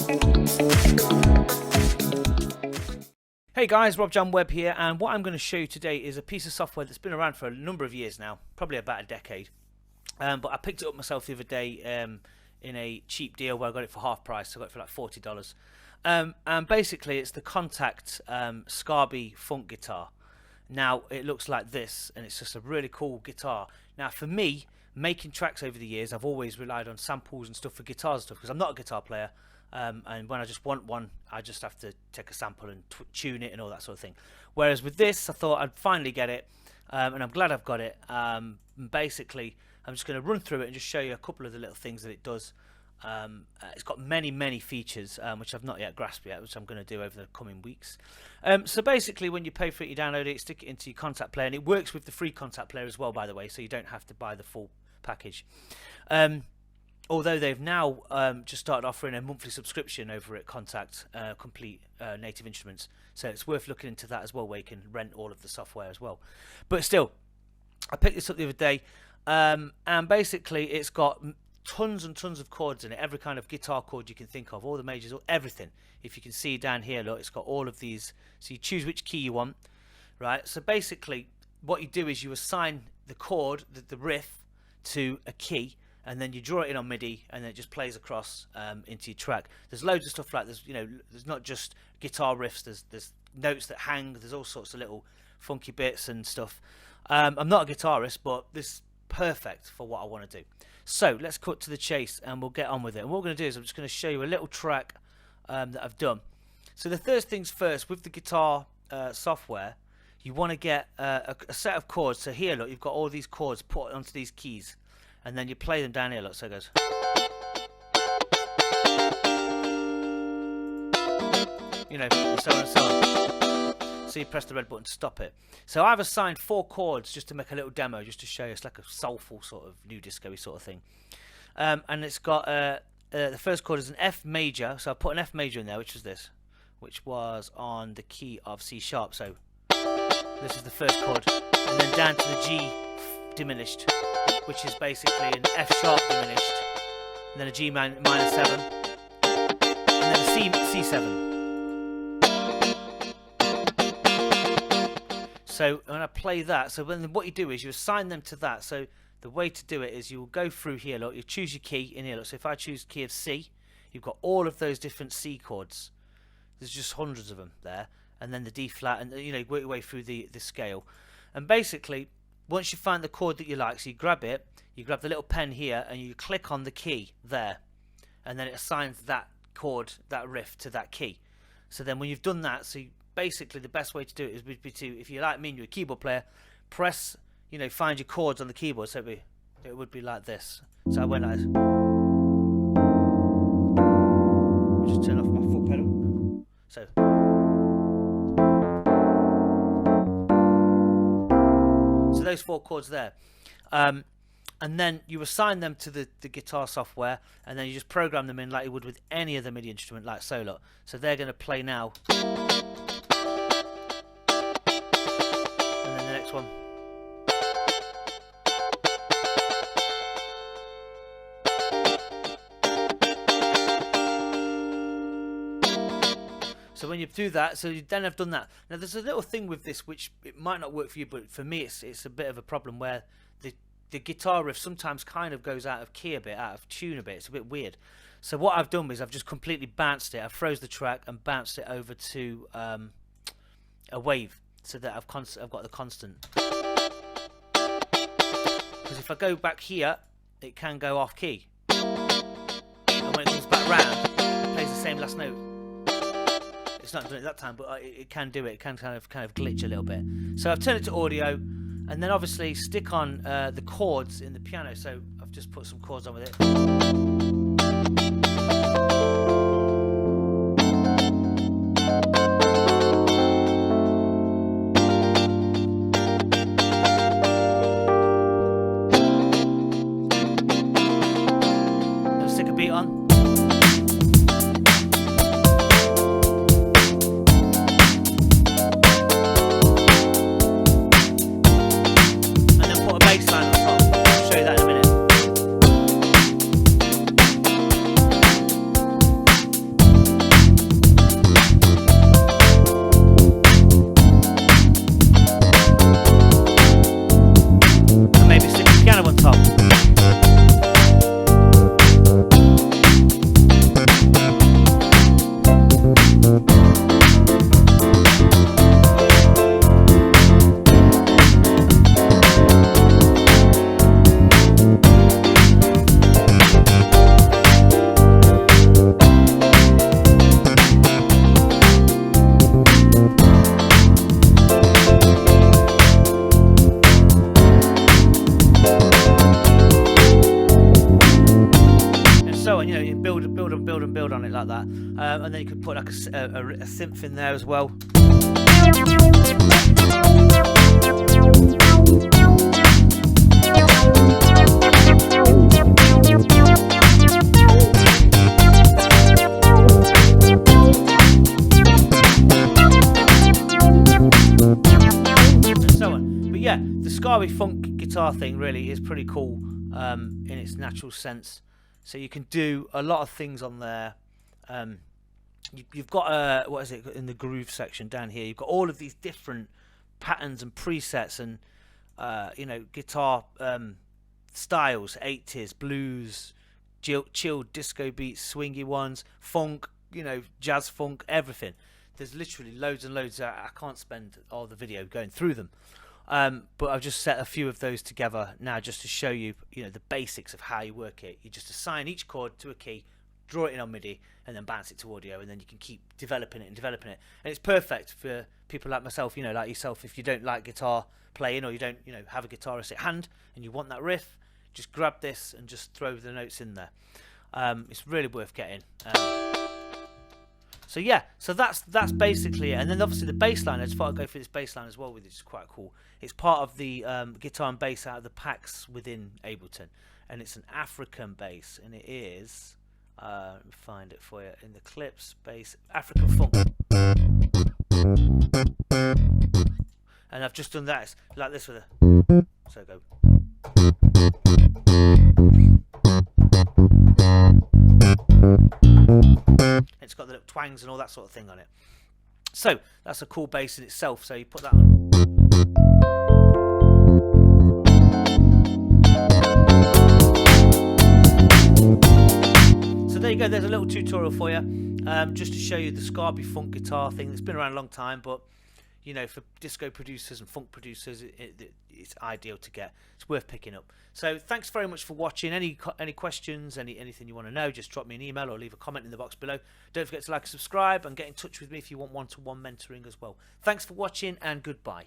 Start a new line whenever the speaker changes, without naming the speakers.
Hey guys, Rob John Webb here, and what I'm going to show you today is a piece of software that's been around for a number of years now, probably about a decade. But I picked it up myself the other day in a cheap deal where I got it for half price. So I got it for like $40. And basically it's the Kontakt Scarbee Funk Guitar. Now it looks like this, and it's just a really cool guitar. Now for me, making tracks over the years, I've always relied on samples and stuff for guitars and stuff, because I'm not a guitar player. And when I just want one, I just have to take a sample and tune it and all that sort of thing. Whereas with this, I thought I'd finally get it, and I'm glad I've got it. Basically, I'm just going to run through it and just show you a couple of the little things that it does. It's got many features, which I've not yet grasped yet, which I'm going to do over the coming weeks. So basically, when you pay for it, you download it, stick it into your Kontakt player, and it works with the free Kontakt player as well, by the way, so you don't have to buy the full package. Although they've now just started offering a monthly subscription over at Kontakt, complete Native Instruments, so it's worth looking into that as well, where you can rent all of the software as well. But still, I picked this up the other day, and basically it's got tons and tons of chords in it, every kind of guitar chord you can think of, all the majors, everything. If you can see down here, look, it's got all of these, so you choose which key you want, right? So basically what you do is you assign the chord, the riff, to a key, and then you draw it in on MIDI, and then it just plays across into your track. There's loads of stuff like this, you know. There's not just guitar riffs. There's notes that hang. There's all sorts of little funky bits and stuff. I'm not a guitarist, but this is perfect for what I want to do. So let's cut to the chase, and we'll get on with it. And what we're going to do is I'm just going to show you a little track that I've done. So the first things first, with the guitar software, you want to get a set of chords. So here, look, you've got all these chords put onto these keys. And then you play them down here, look, so it goes. You know, and so on and so on. So you press the red button to stop it. So I've assigned 4 chords just to make a little demo, just to show you. It's like a soulful sort of new disco-y sort of thing. And it's got, the first chord is an F major, so I put an F major in there, which was this, which was on the key of C sharp. So this is the first chord. And then down to the G diminished, which is basically an F sharp diminished, and then a G minor 7, and then a C7. So when I play that, so then what you do is you assign them to that. So the way to do it is you will go through here, look, you choose your key in here, look. So if I choose key of C, you've got all of those different C chords. There's just hundreds of them there, and then the D flat, and you know, work your way through the scale. And basically, once you find the chord that you like, so you grab it, you grab the little pen here, and you click on the key there, and then it assigns that chord, that riff, to that key. So then when you've done that, so basically the best way to do it would be to, if you're like me and you're a keyboard player, press, you know, find your chords on the keyboard. So it would be like this. So I went like this. I'll just turn off my foot pedal. So. Those 4 chords there, and then you assign them to the guitar software, and then you just program them in like you would with any other MIDI instrument like solo. So they're going to play now, and then the next one. So when you do that, so you then have done that. Now there's a little thing with this which it might not work for you, but for me it's a bit of a problem, where the guitar riff sometimes kind of goes out of key a bit, out of tune a bit. It's a bit weird. So what I've done is I've just completely bounced it. I've froze the track and bounced it over to a wave, so that I've got the constant. Because if I go back here, it can go off key, and when it comes back round, it plays the same last note. It's not doing it that time, but it can do it. It can kind of glitch a little bit. So I've turned it to audio, and then obviously stick on the chords in the piano. So I've just put some chords on with it. Let's stick a beat on. build on it like that. And then you could put like a synth in there as well. And so on. But yeah, the Scarbee Funk guitar thing really is pretty cool in its natural sense. So you can do a lot of things on there. You've got what is it in the groove section down here? You've got all of these different patterns and presets and you know, guitar styles: 80s, blues, chilled disco beats, swingy ones, funk, you know, jazz funk, everything. There's literally loads and loads. I can't spend all the video going through them. But I've just set a few of those together now just to show you, you know, the basics of how you work it. You just assign each chord to a key, draw it in on MIDI, and then bounce it to audio, and then you can keep developing it and developing it. And it's perfect for people like myself, you know, like yourself. If you don't like guitar playing, or you don't, you know, have a guitarist at hand and you want that riff, just grab this and just throw the notes in there. It's really worth getting. So yeah, so that's basically it. And then obviously the bass line, I just thought I'd go through this bass line as well, which is quite cool. It's part of the guitar and bass out of the packs within Ableton, and it's an African bass, and it is, let me find it for you in the clips, bass, African funk. And I've just done that, it's like this with a, so go. It's got the little twangs and all that sort of thing on it. So that's a cool bass in itself. So you put that on. So there you go. There's a little tutorial for you, just to show you the Scarbee Funk guitar thing that's been around a long time, but you know, for disco producers and funk producers, it's ideal to get. It's worth picking up. So thanks very much for watching. Any questions, anything you want to know, just drop me an email or leave a comment in the box below. Don't forget to like and subscribe, and get in touch with me if you want one-to-one mentoring as well. Thanks for watching, and goodbye.